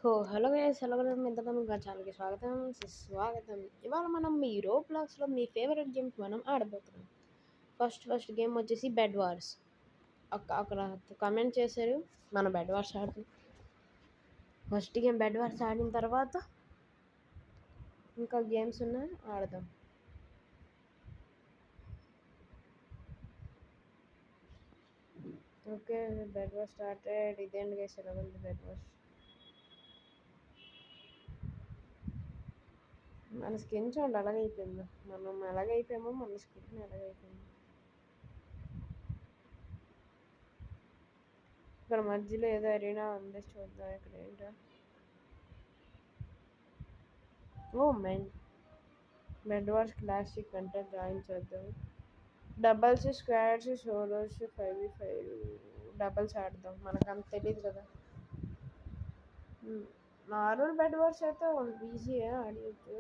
So hello guys, hello ఎంతగా మీకు నా ఛానల్కి స్వాగతం సుస్వాగతం. ఇవాళ మనం మీ రోబ్లాక్స్లో మీ ఫేవరెట్ గేమ్స్ మనం ఆడబోతున్నాం. ఫస్ట్ గేమ్ వచ్చేసి బెడ్ వార్స్. అక్కడ కమెంట్ చేశారు మన బెడ్ వార్స్ ఆడుతాం. ఫస్ట్ గేమ్ బెడ్ వార్స్ ఆడిన తర్వాత ఇంకా గేమ్స్ ఉన్నాయి, ఆడదాం. Okay, bed wars started. ఇదేంటి గైస్, ఎలా ఉంది బెడ్ వార్స్? మన స్కిన్ చూడండి ఎలాగైపోయిందో, మనం ఎలాగైపోయామో మన స్కిన్ ఎలాగైపోయింది. ఇక్కడ మధ్యలో ఏదో అరీనా ఉంది, చూద్దాం ఇక్కడ ఏంటో. Oh man bed wars classic అంటే జాయిన్ చేద్దాం. Doubles, squads, solos, 5v5 doubles ఆడదాం. మనకు అంత తెలియదు కదా. నార్మల్ బెడ్ వార్స్ అయితే ఈజీయే ఆడచ్చు.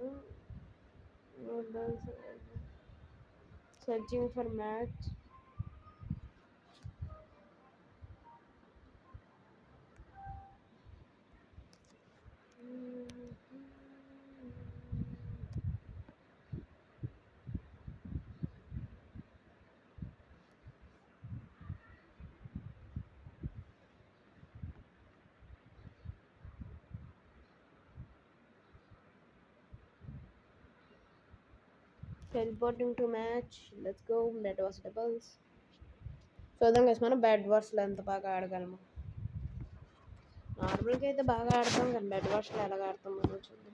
Searching for match. Teleporting to match. Let's go. That was doubles. చూద్దాం guys, మనం బెడ్ వార్స్లో ఎంత బాగా ఆడగలము. నార్మల్గా అయితే బాగా ఆడతాం కానీ బెడ్ వార్స్లో ఎలాగ ఆడతాం మనం చూద్దాం.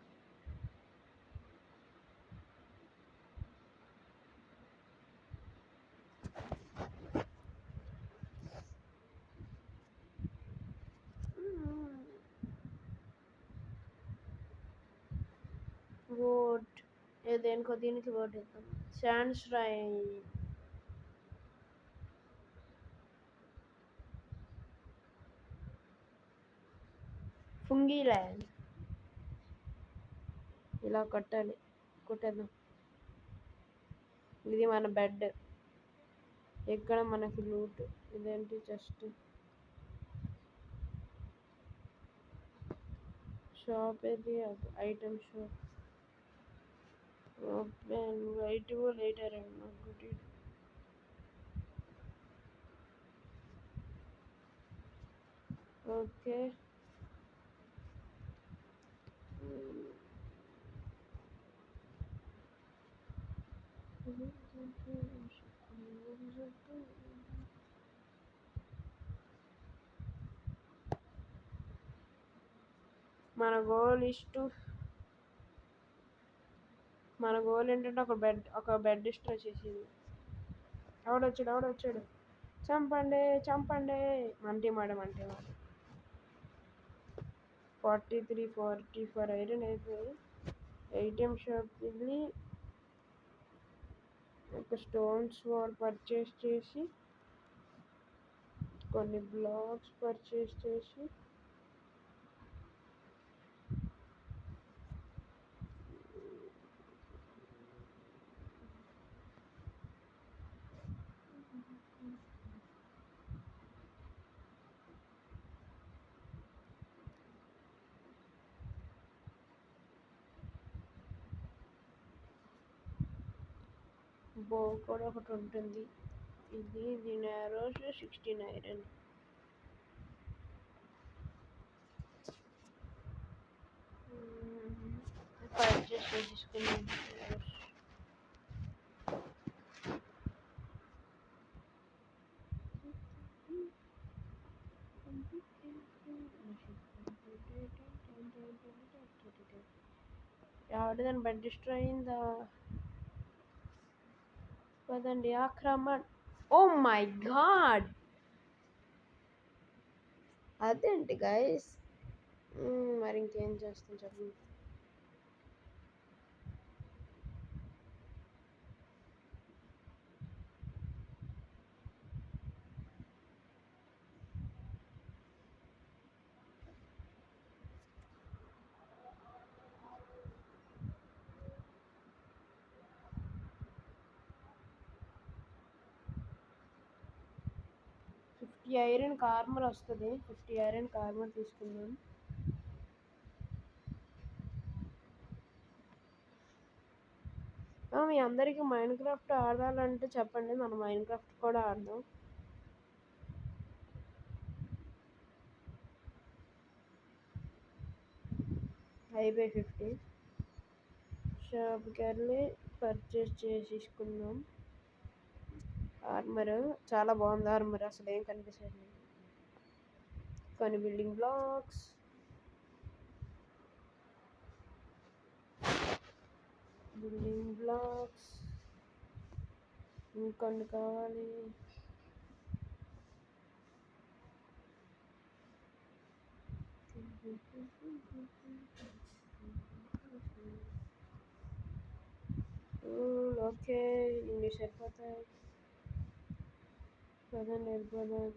ఓట్ దేనికో దీనికి ఓట్ ఇద్దాం. Sand shrine, fungi land. ఇలా కొట్టేద్దాం. ఇది మన బెడ్. ఇక్కడ మనకి లూట్. ఇదేంటి జస్ట్ షాప్. ఇది item shop. Open wait later good. Okay, మన గోల్ ఏంటంటే ఒక బెడ్ డిస్ట్రాయ్ చేసేది. ఎవడొచ్చాడు, చంపండి. మన టీం 44 ఐరన్ అయిపోయి ఐటమ్ షాప్కి వెళ్ళి ఒక స్టోన్స్ వాల్ పర్చేస్ చేసి, కొన్ని బ్లాక్స్ పర్చేస్ చేసి, బో కూడా ఒకటి ఉంటుంది. దీని ఆరోస్ 16 ఐరన్. పర్చేస్ చేసుకున్నాం. ఎవరిదని బెడ్ డిస్ట్రాయ్ అయిందా? పదండి, ఆక్రమణ్. ఓ మై గాడ్, అదేంటి గైస్? మరి ఇంకేం చేస్తాం చెప్పండి. ఐరన్ కార్మర్ వస్తుంది. 50 ఐరన్ కార్మర్ తీసుకుందాం. మీ అందరికీ మైండ్ క్రాఫ్ట్ ఆడాలంటే చెప్పండి, మనం మైండ్ క్రాఫ్ట్ కూడా ఆడదాం. హైవే 50 షాప్కి వెళ్ళి పర్చేస్ చేసేసుకుందాం. ఆర్మర్ చాలా బాగుంది. ఆర్మర్ అసలు ఏం కనిపిస్తుంది. కొన్ని బిల్డింగ్ బ్లాక్స్, ఇంకొన్ని కావాలి. ఓకే, ఇన్ని సరిపోతాయి. పదండి వెళ్ళిపోదాం.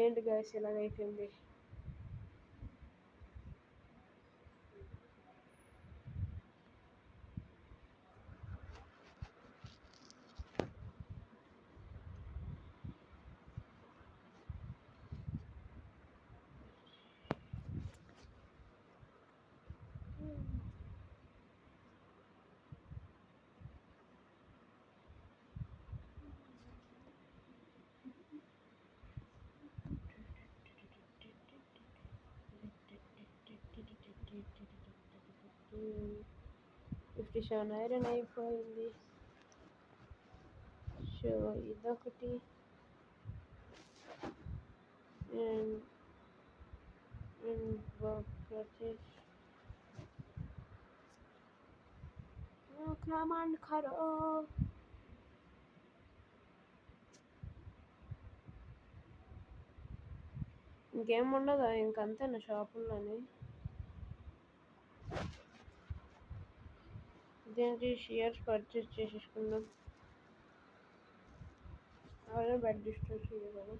ఏంటి గైస్ ఇలాగైపోయింది? ఫిఫ్టీ 57 ఐరన్ అయిపోయింది. సో ఇదొకటి. కమాండ్ కరో. ఇంకేం ఉండదా? ఇంకంతేనా షాపుల్లోని? దీనికి షియర్స్ పర్చేస్ చేసేసుకుందాం. అదే బెడ్ డిస్ట్రో చేయగలం.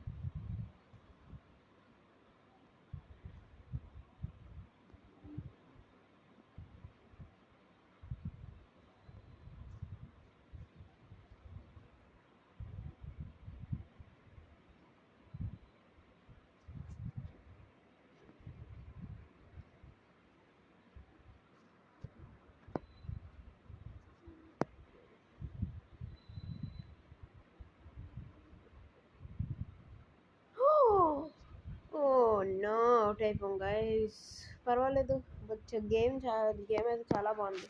నో అవుట్ అయిపోయాం గైస్. పర్వాలేదు, గేమ్ అయితే చాలా బాగుంది.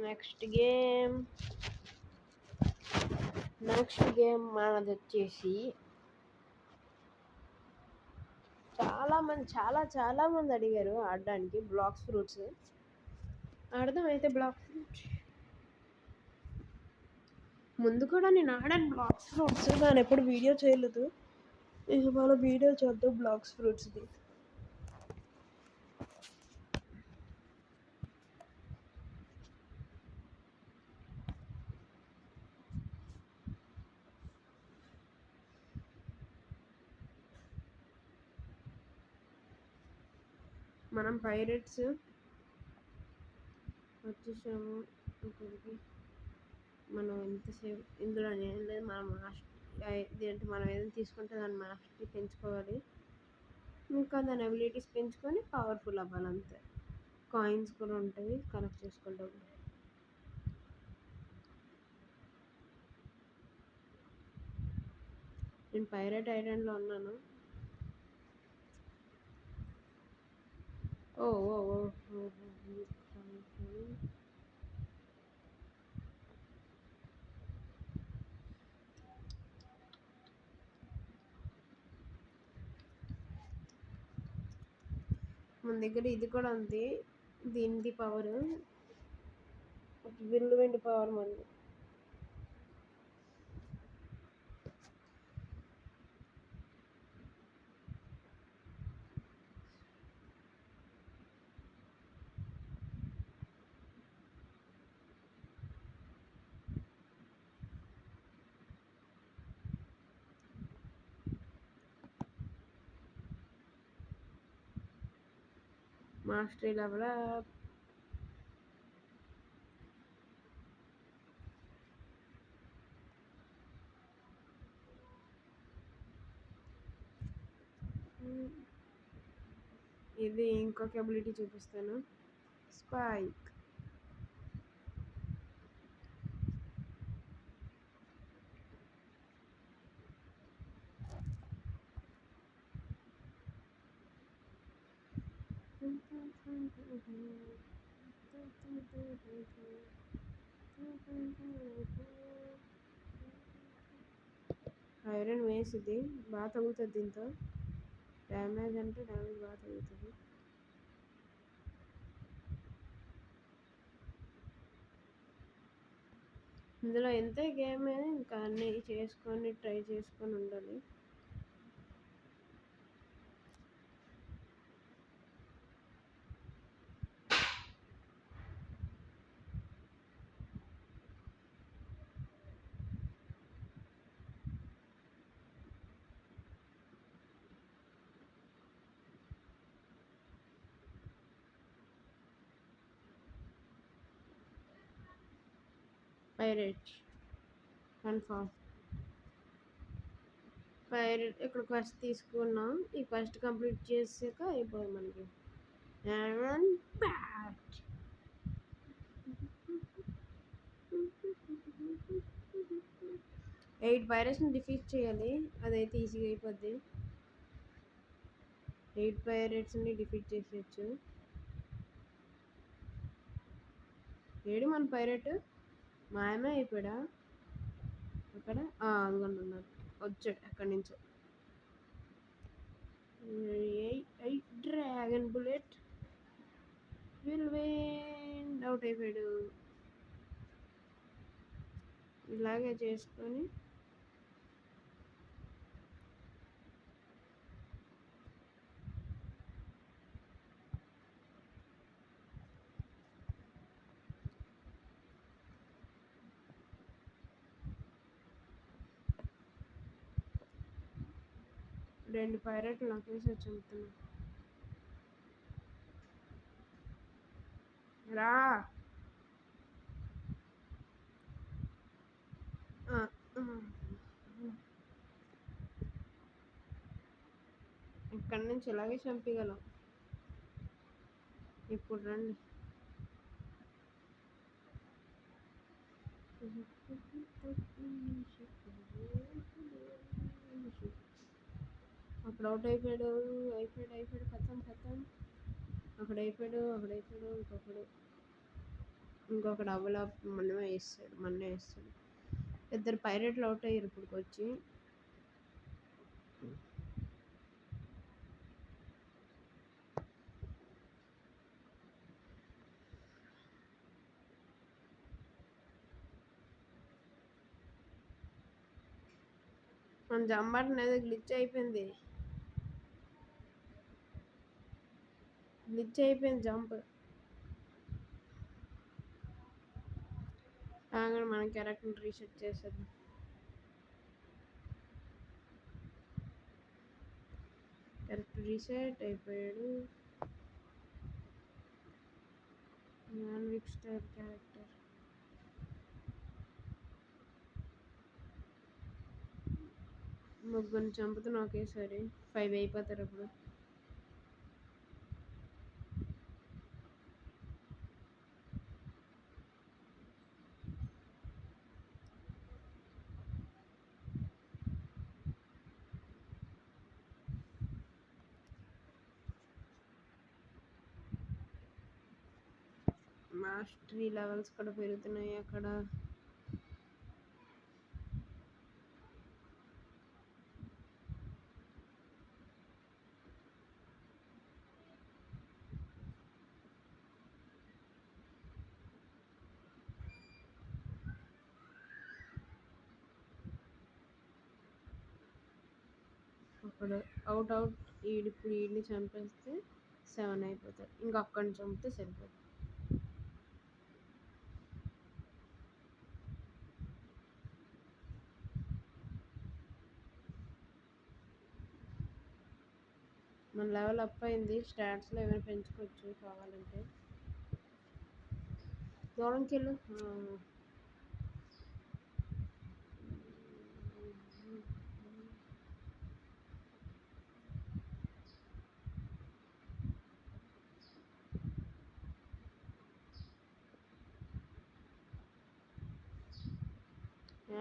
నెక్స్ట్ గేమ్ మనది వచ్చేసి చాలా మంది అడిగారు ఆడడానికి బ్లాక్స్ ఫ్రూట్స్. ఆడదాం అయితే బ్లాక్ ఫ్రూట్స్. ముందు కూడా నేను ఆడాను బ్లాక్స్ ఫ్రూట్స్, కానీ ఎప్పుడు వీడియో చేయలేదు. ఇవాళ వీడియో చేద్దాం బ్లాక్స్ ఫ్రూట్స్ది. మనం పైరేట్స్ వచ్చేసాము ఇక్కడికి. మనం ఎంతసేపు ఇందులో ఏం లేదు. మనం ఇదేంటి, మనం ఏదైనా తీసుకుంటే దాన్ని మాస్టరీ పెంచుకోవాలి. ఇంకా దాని అబిలిటీస్ పెంచుకొని పవర్ఫుల్ అవ్వాలి అంతే. కాయిన్స్ కూడా ఉంటాయి, కలెక్ట్ చేసుకుంటాం. నేను పైరేట్ ఐలాండ్లో ఉన్నాను. ఓ ఓ ఓ మన దగ్గర ఇది కూడా ఉంది. దీనిది పవర్ విల్లువిండి పవర్ మంది. మాస్టరీ లెవెల్ ఇది ఇంకొక అబిలిటీ చూపిస్తాను. స్పైక్. ఐరన్ వేస్ ఇది బాగా తగ్గుతుంది దీంతో. డ్యామేజ్ అంటే డ్యామేజ్ బాగా తగ్గుతుంది. ఇందులో ఎంత గేమ్ ఇంకా అన్నీ చేసుకొని ట్రై చేసుకొని ఉండాలి. Pirate confirm. పైరేట్ ఇక్కడ క్వెస్ట్ తీసుకున్నాం. ఈ క్వెస్ట్ కంప్లీట్ చేసాక అయిపోయింది మనకి. Iron bat. ఎయిట్ పైరేట్స్ని డిఫీట్ చేయాలి. అదైతే ఈజీగా అయిపోద్ది. 8 పైరేట్స్ని డిఫీట్ చేసేయచ్చు. ఏడు మన పైరేట్ మాయమే అయిపోయాడా అక్కడ? అందుకని ఉన్నారు, వచ్చాడు అక్కడి నుంచి. Dragon bullet will win. Out అయిపోయాడు. ఇలాగే చేసుకొని రెండు పైరేట్లు నాకేసి చంపుతున్నా. రా. ఇక్కడి నుంచి ఇలాగే చంపగలం. ఇప్పుడు రండి. అక్కడ అవుట్ అయిపోయాడు. అయిపోయాడు కథం. అక్కడ అయిపోయాడు. ఇంకొకడు అవ్వలా మనమే వేస్తాడు. ఇద్దరు పైరేట్లు అవుట్ అయ్యారు ఇప్పటికి వచ్చి. మన జంబర్ అనేది గ్లిచ్ అయిపోయింది జంప్. మన క్యారెక్టర్ని రీసెట్ చేసేది. క్యారెక్టర్ రీసెట్ అయిపోయాడు. స్టార్ క్యారెక్టర్ ముగ్గురిని చంపుతున్నా ఒకేసారి. 5 అయిపోతారు అప్పుడు. మాస్టరీ లెవెల్స్ కూడా పెరుగుతున్నాయి అక్కడ. అవుట్ ఇప్పుడు వీడిని చంపేస్తే 7 అయిపోతారు. ఇంకా అక్కడిని చంపితే సరిపోతుంది. మన లెవెల్ అప్ అయింది. స్టాట్స్లో ఏమైనా పెంచుకోవచ్చు కావాలంటే. దూరంకి వెళ్ళు.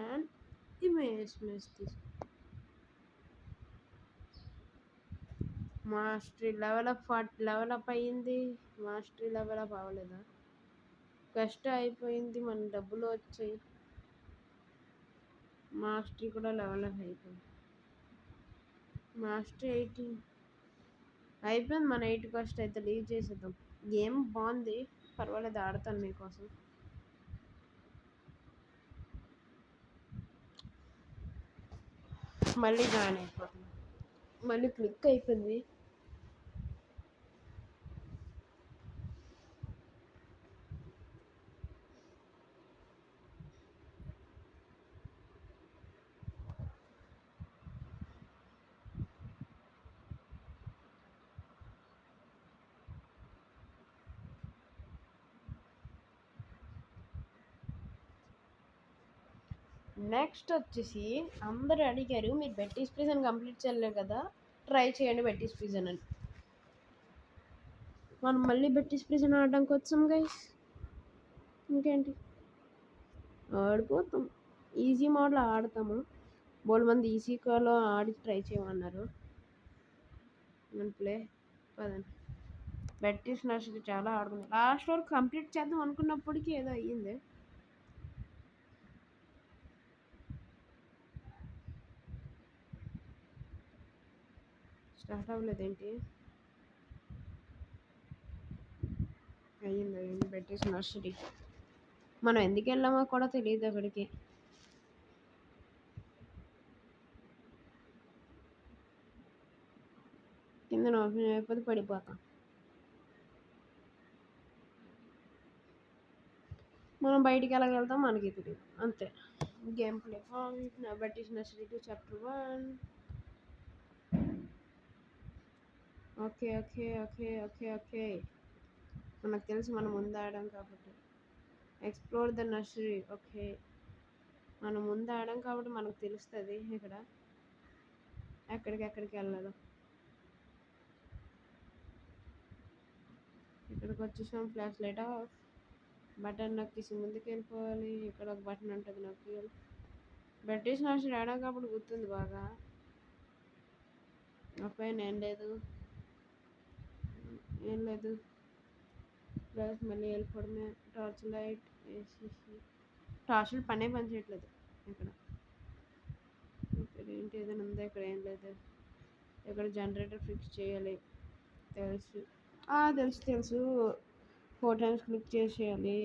అండ్ ఇమేజ్ తీసు మాస్టరీ లెవెల్ అప్ అయ్యింది. మాస్టరీ లెవెల్ అప్ అవ్వలేదా? కష్టం అయిపోయింది. మన డబ్బులు వచ్చాయి. మాస్టరీ కూడా లెవెల్ అప్ అయిపోయింది. మాస్టరీ 18 అయిపోయింది. మన 8 ఫస్ట్ అయితే లీవ్ చేసేద్దాం. గేమ్ బాగుంది, పర్వాలేదు, ఆడతాను మీకోసం. మళ్ళీ జాయిన్ అయిపోతుంది. మళ్ళీ క్లిక్ అయిపోయింది. నెక్స్ట్ వచ్చేసి అందరూ అడిగారు మీరు బెట్టీస్ ప్రిజన్ కంప్లీట్ చేయలేరు కదా, ట్రై చేయండి బెట్టీస్ ప్రిజన్ అని. మనం మళ్ళీ బెట్టీస్ ప్రిజన్ ఆడడానికి వచ్చాం గైస్. ఇంకేంటి, ఆడిపోతాం. ఈజీ మోడ్లో ఆడతాము. బోల్ మంది ఈజీ కాల్లో ఆడి ట్రై చేయమన్నారు. మన ప్లే పదండి. బెట్టీస్ నర్సరీ చాలా ఆడుకుంది. లాస్ట్ వరకు కంప్లీట్ చేద్దాం అనుకున్నప్పటికీ ఏదో అయ్యింది. స్టార్ట్ అవ్వలేదేంటి? అయ్యింది బెట్టీస్ నర్సరీ. మనం ఎందుకు వెళ్ళామో కూడా తెలియదు అక్కడికి. కింద ఓపెన్ అయిపోతే పడిపోతాం. మనం బయటికి ఎలా వెళ్తాం మనకి తెలియదు, అంతే. Game play Betty's nursery 2 chapter 1. Okay okay okay okay okay మనకు తెలుసు మనం ముందు ఆడాం కాబట్టి. Explore the nursery. ఓకే, మనం ముందు ఆడాం కాబట్టి మనకు తెలుస్తుంది ఇక్కడ ఎక్కడికి వెళ్ళాలో. ఇక్కడికి వచ్చేసాం. Flash light of. బటన్ నొక్కేసి ముందుకు వెళ్ళిపోవాలి. ఇక్కడ ఒక బటన్ ఉంటుంది, నొక్కి. బెట్టీస్ నర్సరీ ఆడాం కాబట్టి గుర్తుంది బాగా. పైన ఏం లేదు, ఏం లేదు. ప్లస్ మళ్ళీ వెళ్ళిపోవడమే. టార్చ్ లైట్ వేసేసి టార్చ్ లైట్ పని చేయట్లేదు ఇక్కడ. ఇక్కడ ఏంటి, ఏదైనా ఉందా? ఇక్కడ ఏం లేదు. ఇక్కడ జనరేటర్ ఫిక్స్ చేయాలి, తెలుసు. తెలుసు 4 టైమ్స్ క్లిక్ చేసేయాలి.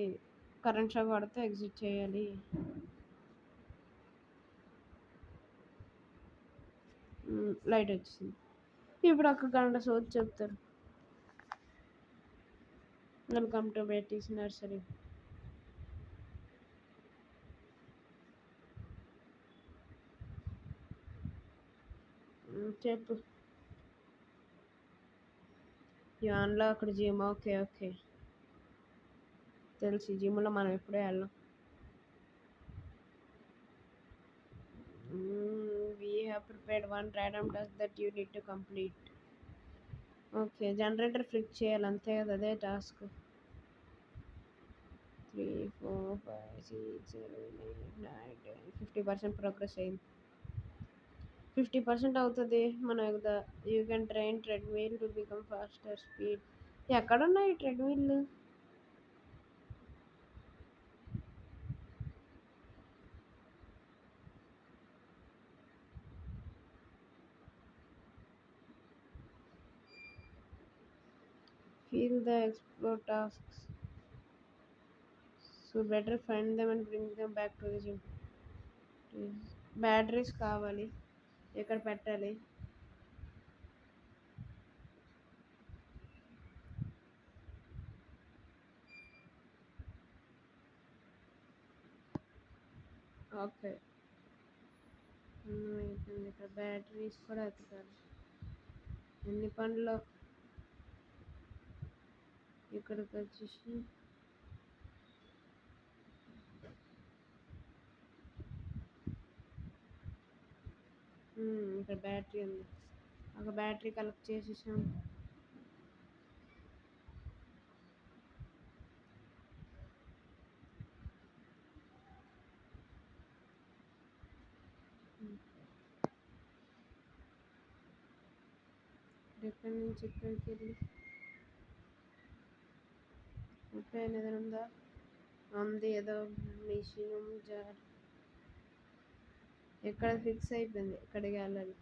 కరెంట్ షాక్ పడితే ఎగ్జిట్ చేయాలి. లైట్ వచ్చింది. ఇప్పుడు ఒక గంట సోది చెప్తారు. Welcome to Betty's nursery. చెప్పు. యాన్లో అక్కడ జిమ్. ఓకే ఓకే తెలుసు. జిమ్లో మనం ఎప్పుడే వెళ్ళాం. We have prepared one random task that you need to complete. Okay, generator flick చేయాలి అంతే కదా, అదే టాస్క్. 3 4 5 6 7 8 9 10 50% ప్రోగ్రెస్ అయింది. 50% అవుతుంది. మనం you can train treadmill to become faster speed. ఎక్కడున్నాయి treadmill? Feel the explore tasks. So better find them and bring them back to the gym. Batteries కావాలి, ఎక్కడ పెట్టాలి? ఓకే, ఇక్కడ బ్యాటరీస్ కూడా ఎత్తుకాలి. ఎన్ని పండ్లు ఇక్కడికి వచ్చేసి ఇక్కడ బ్యాటరీ ఉంది. ఒక బ్యాటరీ కలెక్ట్ చేసేసాం. ఎక్కడి నుంచి ఇక్కడికి వెళ్ళి పైన ఏదైనా ఉందా? ఉంది, ఏదో మిషన్ జార్. ఎక్కడ ఫిక్స్ అయిపోయింది, ఇక్కడికి వెళ్ళాలి.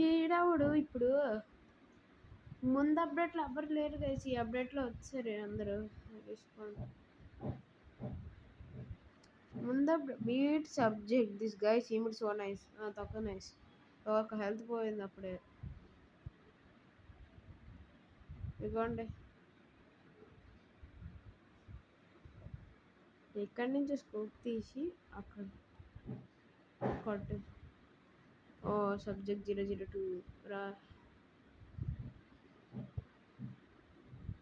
ఈడవుడు ఇప్పుడు ముందు అప్డేట్లో ఎవ్వరు లేరు గైస్, ఈ అప్డేట్లో వచ్చారు అందరూ. తీసుకోండి. ముందు beat subject this guy seemed so nice. తక్కువ నైస్. ఒక హెల్త్ పోయింది అప్పుడే. ఇదిగోండి, ఇక్కడి నుంచి స్కోప్ తీసి అక్కడ కొట్టు. ఓ సబ్జెక్ట్ 002 రా,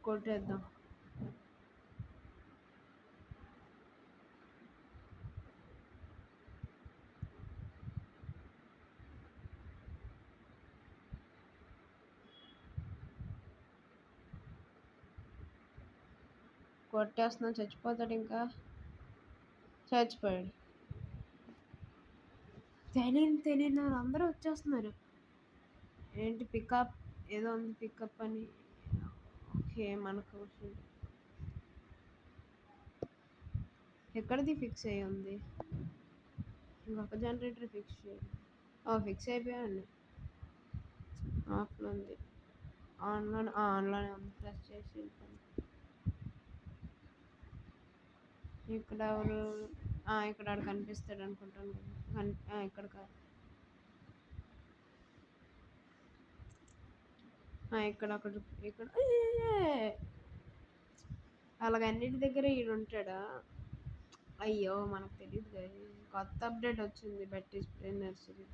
కొట్టేద్దాం. కొట్టేస్తున్నాం. చచ్చిపోతాడు, ఇంకా చచ్చిపోయాడు. తెలియని అందరూ వచ్చేస్తున్నారు. ఏంటి పికప్ ఏదో ఉంది, పికప్ అని. ఓకే, మనకు ఎక్కడిది ఫిక్స్ అయ్యి ఉంది. ఇంకొక జనరేటర్ ఫిక్స్ చేయాలి. ఫిక్స్ అయిపోయాయండి. ఆఫ్లో ఉంది, ఆన్లోనే ఉంది. ప్రెస్ చేసి వెళ్ళిపోయింది. ఇక్కడ ఎవరు? ఇక్కడ ఆడు కనిపిస్తాడు అనుకుంటాను. ఇక్కడ కాదు, ఇక్కడ అక్కడ ఇక్కడ. అలాగ అన్నిటి దగ్గర ఈడు ఉంటాడా? అయ్యో, మనకు తెలియదు. కొత్త అప్డేట్ వచ్చింది బెట్టి స్ప్రే నర్సరీ.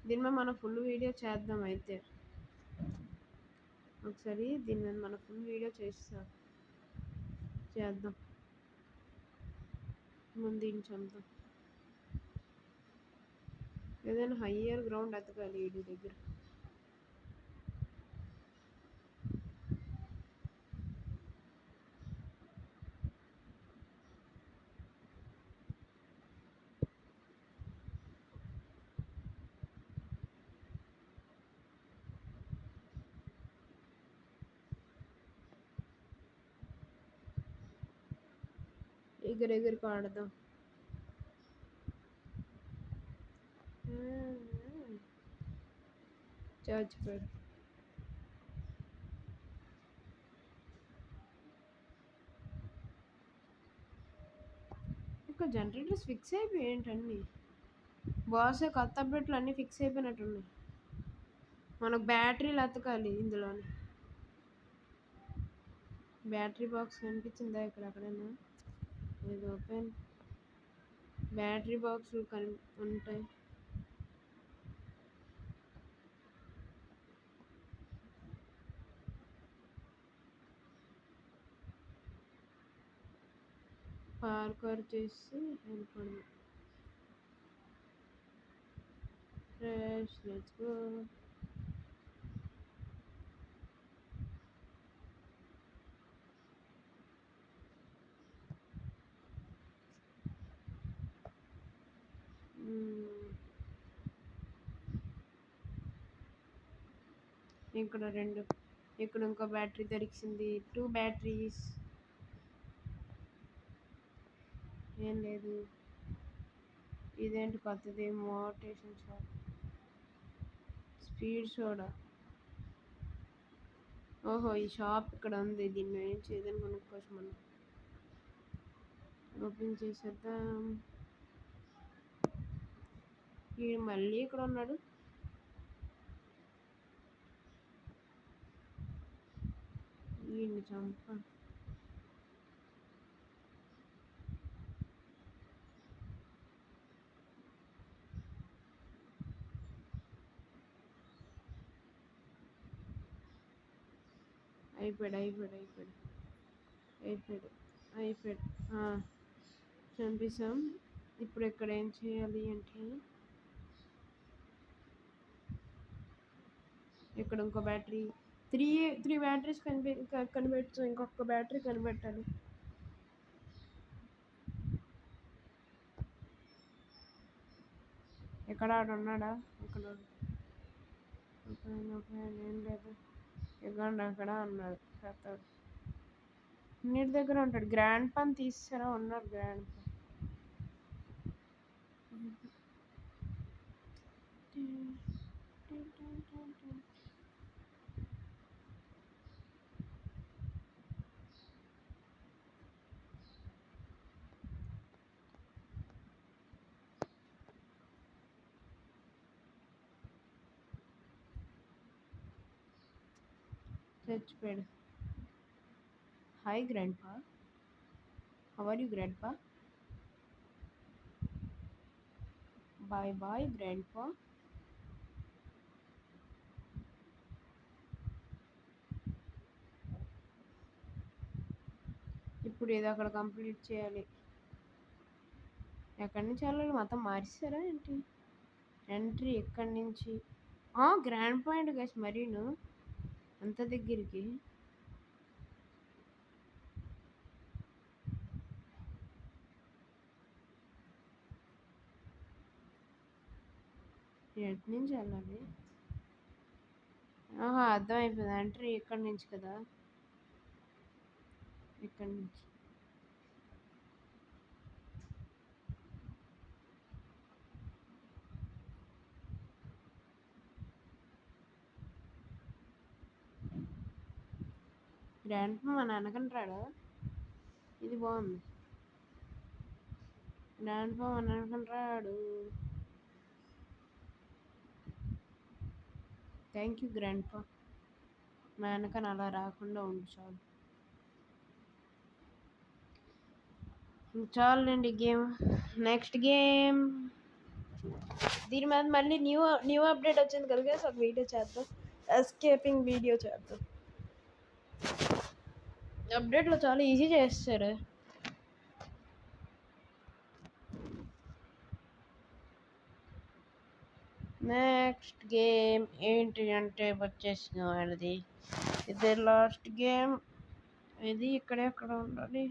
దీని మీద మనం ఫుల్ వీడియో చేద్దాం. అయితే ఒకసారి దీని మీద మనం ఫుల్ వీడియో చేద్దాం. ముందు చంపుదాం. ఏదైనా హయ్యర్ గ్రౌండ్ ఎతకాలి వీడి దగ్గర. ఎగురికి ఆడదాం. చచ్చిపోయాడు. ఇంకా జనరేటర్స్ ఫిక్స్ అయిపోయి ఏంటన్నీ బాస్ కొత్త అప్డేట్లు అన్నీ ఫిక్స్ అయిపోయినట్టున్నాయి. మనకు బ్యాటరీలు ఎతకాలి. ఇందులోనే బ్యాటరీ బాక్స్ కనిపించిందా ఇక్కడ? ఎక్కడైనా ఇది ఓపెన్ బ్యాటరీ బాక్సులు ఉంటాయి. పార్కర్ చేసి వెళ్ళిపోండి. Fresh, let's go. ఇక్కడ రెండు, ఇక్కడ ఇంకో బ్యాటరీ దొరికింది. 2 బ్యాటరీస్. ఏం లేదు. ఇదేంటి కొత్తది? మోటేషన్ షాప్, స్పీడ్ సోడా. ఓహో, ఈ షాప్ ఇక్కడ ఉంది. దీన్ని ఏం చేయదని కొనుక్కోవచ్చు మనం. ఓపెన్ చేసేద్దాం. ఈ మళ్ళీ ఇక్కడ ఉన్నాడు. వీడిని చంప. అయిపోయాడు అయిపోయాడు అయిపోయాడు అయిపోయాడు అయిపోయాడు చంపేసాం. ఇప్పుడు ఇక్కడ ఏం చేయాలి అంటే ఇక్కడ ఇంకో బ్యాటరీ, త్రీ త్రీ బ్యాటరీస్ కనిపెట్టు. ఇంకొక బ్యాటరీ కనిపెట్టాలి. ఎక్కడ ఆడు ఉన్నాడా? ఇక్కడ ఏం లేదు. ఎక్కడ అక్కడ అన్నాడు పెద్దడు. నీటి దగ్గర ఉంటాడు. గ్రాండ్ పని తీసారా? ఉన్నారు గ్రాండ్ పన్. చచ్చిపోయాడు. హాయ్ గ్రాండ్ పా, హౌ ఆర్ యూ గ్రాండ్ పా? బాయ్ బాయ్ గ్రాండ్ పా. ఇప్పుడు ఏదో అక్కడ కంప్లీట్ చేయాలి. ఎక్కడి నుంచి వెళ్ళాలి? మొత్తం మార్చారా ఏంటి? ఎంట్రీ ఎక్కడి నుంచి? గ్రాండ్ పాయింట్ గైస్, మరీను అంత దగ్గరికి. ఎటు నుంచి వెళ్ళాలి? అర్థమైపోయింది. ఎంట్రీ ఎక్కడి నుంచి కదా, ఇక్కడి నుంచి. గ్రాండ్ మా నాన్నకంటాడా? ఇది బాగుంది. గ్రాండ్ మా నాన్నకంటాడు. థ్యాంక్ యూ గ్రాండ్ పా. మా వెనకని అలా రాకుండా ఉండు చాలు. చాలండి గేమ్. Next game. దీని మీద మళ్ళీ న్యూ అప్డేట్ వచ్చింది కదా, ఒక వీడియో చేద్దాం. ఎస్కేపింగ్ వీడియో చేద్దాం. అప్డేట్లో చాలా ఈజీ చేస్తారు. నెక్స్ట్ గేమ్ ఏంటి అంటే వచ్చేసిన వాళ్ళది ఇది లాస్ట్ గేమ్. ఇది ఎక్కడ ఉండాలి?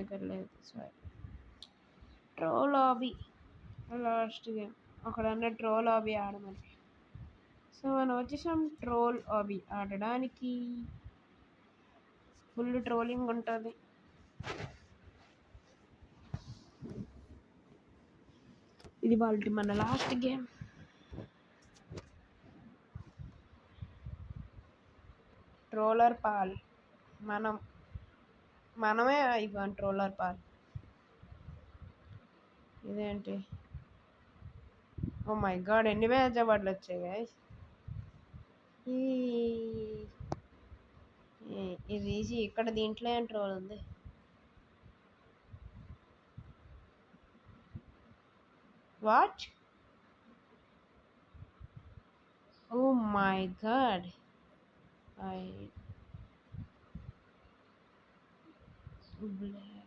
ఇక్కడ లేదు. Sorry. Troll hobby last game. అక్కడ ఉన్న ట్రోల్ హాబీ ఆడమని. సో మనం వచ్చేసాం ట్రోల్ హాబీ ఆడడానికి. ఫుల్ ట్రోలింగ్ ఉంటుంది. ఇది వాళ్ళ మన లాస్ట్ గేమ్. Troller Paul. మనమే ఇవ్వండి ట్రోలర్ పాల్. ఇదేంటి? ఓ మై గాడ్, ఎన్ని బ్యాచ్ అవార్డులు వచ్చాయి గైస్. ఇది ఈజీ. ఇక్కడ దీంట్లో ఏం ట్రోల్ ఉంది? What? Oh my god. Black.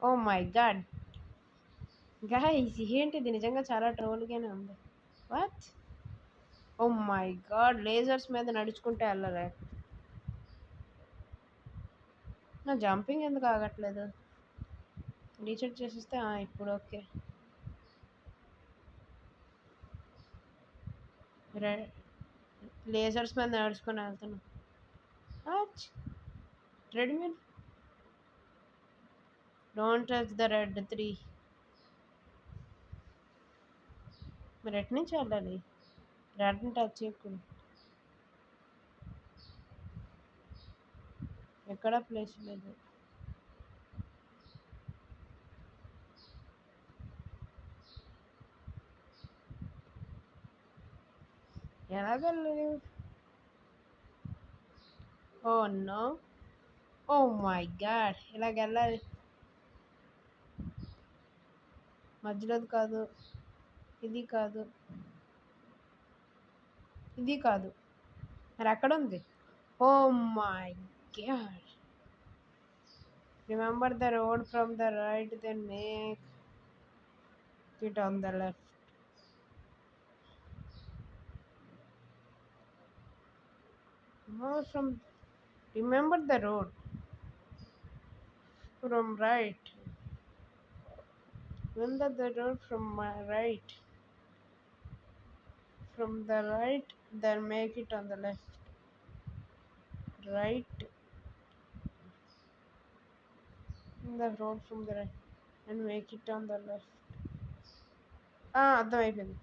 Oh my god guys, ఏంటిది? నిజంగా చాలా ట్రోల్గానే ఉంది. What? Oh my god, lasers మీద నడుచుకుంటే వెళ్ళలే. నా జంపింగ్ ఎందుకు ఆగట్లేదు? రీచెక్ చేసేస్తే ఇప్పుడు ఓకే. లేజర్స్ మీద నడుచుకొని వెళ్తున్నా. Treadmill. Don't touch the red 3. మరి ఎటు నుంచి వెళ్ళాలి? రెడ్ని టచ్ చేయకూడదు. ఎక్కడా ప్లేస్ లేదు. ఎలాగలేదు? Oh no. Oh my god, ఇలాగ వెళ్ళాలి. మధ్యలోది కాదు, ఇది కాదు, ఇది కాదు, మరి ఎక్కడ ఉంది? Oh my god. Remember the road from the right, then make it on the left. From remember the road from right. Remember the road from my right. From the right, then make it on the left. Right. The road from the right and make it on the left. అర్థమైపోయింది.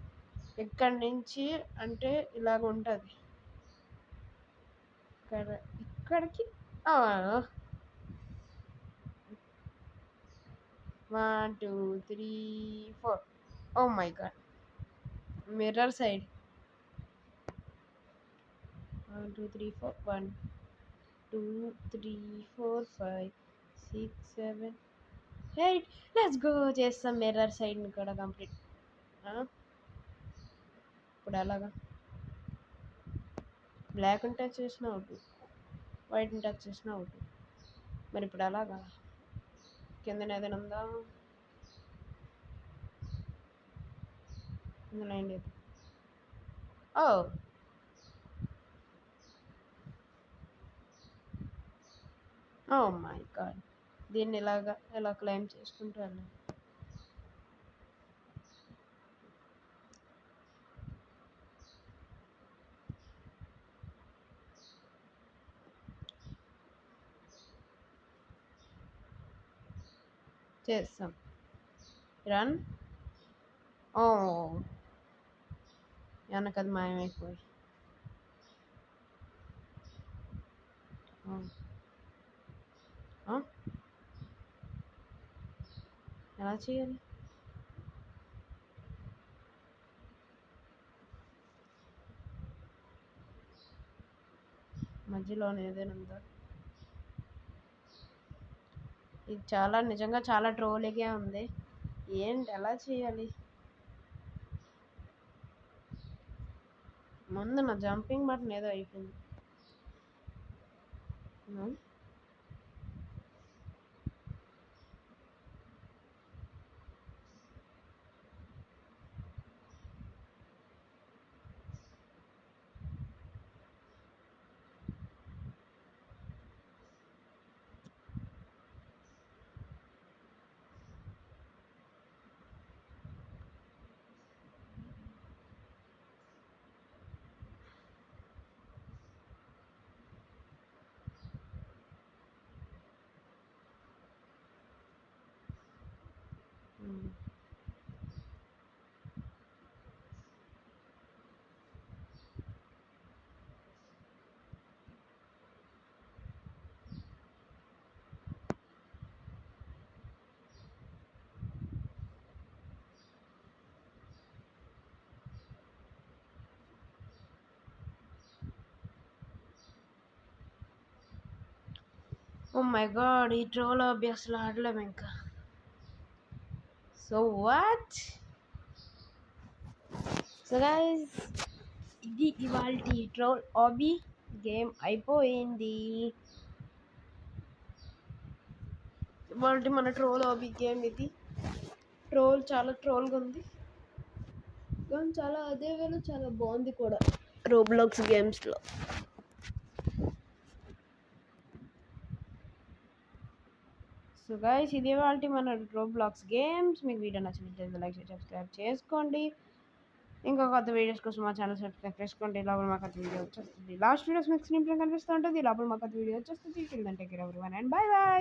ఇక్కడి నుంచి అంటే ఇలాగ ఉంటుంది. ఇక్కడికి 1 2 3 4. Oh my god, mirror side. 1 2 3 4 1 2 3 4 5 6 7 8. Let's go. చేస్తాం mirror సైడ్ని కూడా complete. ఇప్పుడు అలాగా బ్లాక్ని టచ్ చేసిన అవుట్, వైట్ని టచ్ చేసిన అవుట్. మరి ఇప్పుడు అలాగా కిందన ఏదైనా ఉందా? కిందన ఏం లేదు. ఓ మై గాడ్, దీన్ని ఇలాగా ఎలా క్లైమ్ చేసుకుంటూ వెళ్ళాలి. చేస్తాం. రన్. వెనకది మాయమైపోయి. ఎలా చేయాలి? మధ్యలో ఏదైనా ఉందా? ఇది చాలా నిజంగా చాలా ట్రోలీగా ఉంది. ఏంటి ఎలా చేయాలి? ముందు నా జంపింగ్ బటన్ ఏదో అయిపోయింది. ఓ మై గాడ్, ఈ ట్రోల్ అసలు ఆడలేము ఇంకా. So what? సో గైస్, ఇది ఇవాల్టి ట్రోల్ ఆబీ గేమ్ అయిపోయింది. ఇవాల్టి మన ట్రోల్ ఆబీ గేమ్ ఇది. ట్రోల్ చాలా ట్రోల్గా ఉంది, కానీ చాలా అదే వేళ చాలా బాగుంది కూడా రోబ్లాక్స్ గేమ్స్లో. సో గైస్, ఇది ఇవాల్టి మన రోబ్లాక్స్ గేమ్స్. మీకు వీడియో నచ్చినట్లయితే లైక్ చేసి సబ్స్క్రైబ్ చేసుకోండి. ఇంకా కొత్త వీడియోస్ కోసం మా ఛానల్ సబ్స్క్రైబ్ చేసుకోండి. లోపల మా కొత్త వీడియో వచ్చేస్తుంది. లాస్ట్ వీడియోస్ మీకు స్క్రీన్ పైన కనిపిస్తూ ఉంటుంది. లోపల మా కొత్త వీడియో వచ్చేస్తుంది. Take care everyone and by by.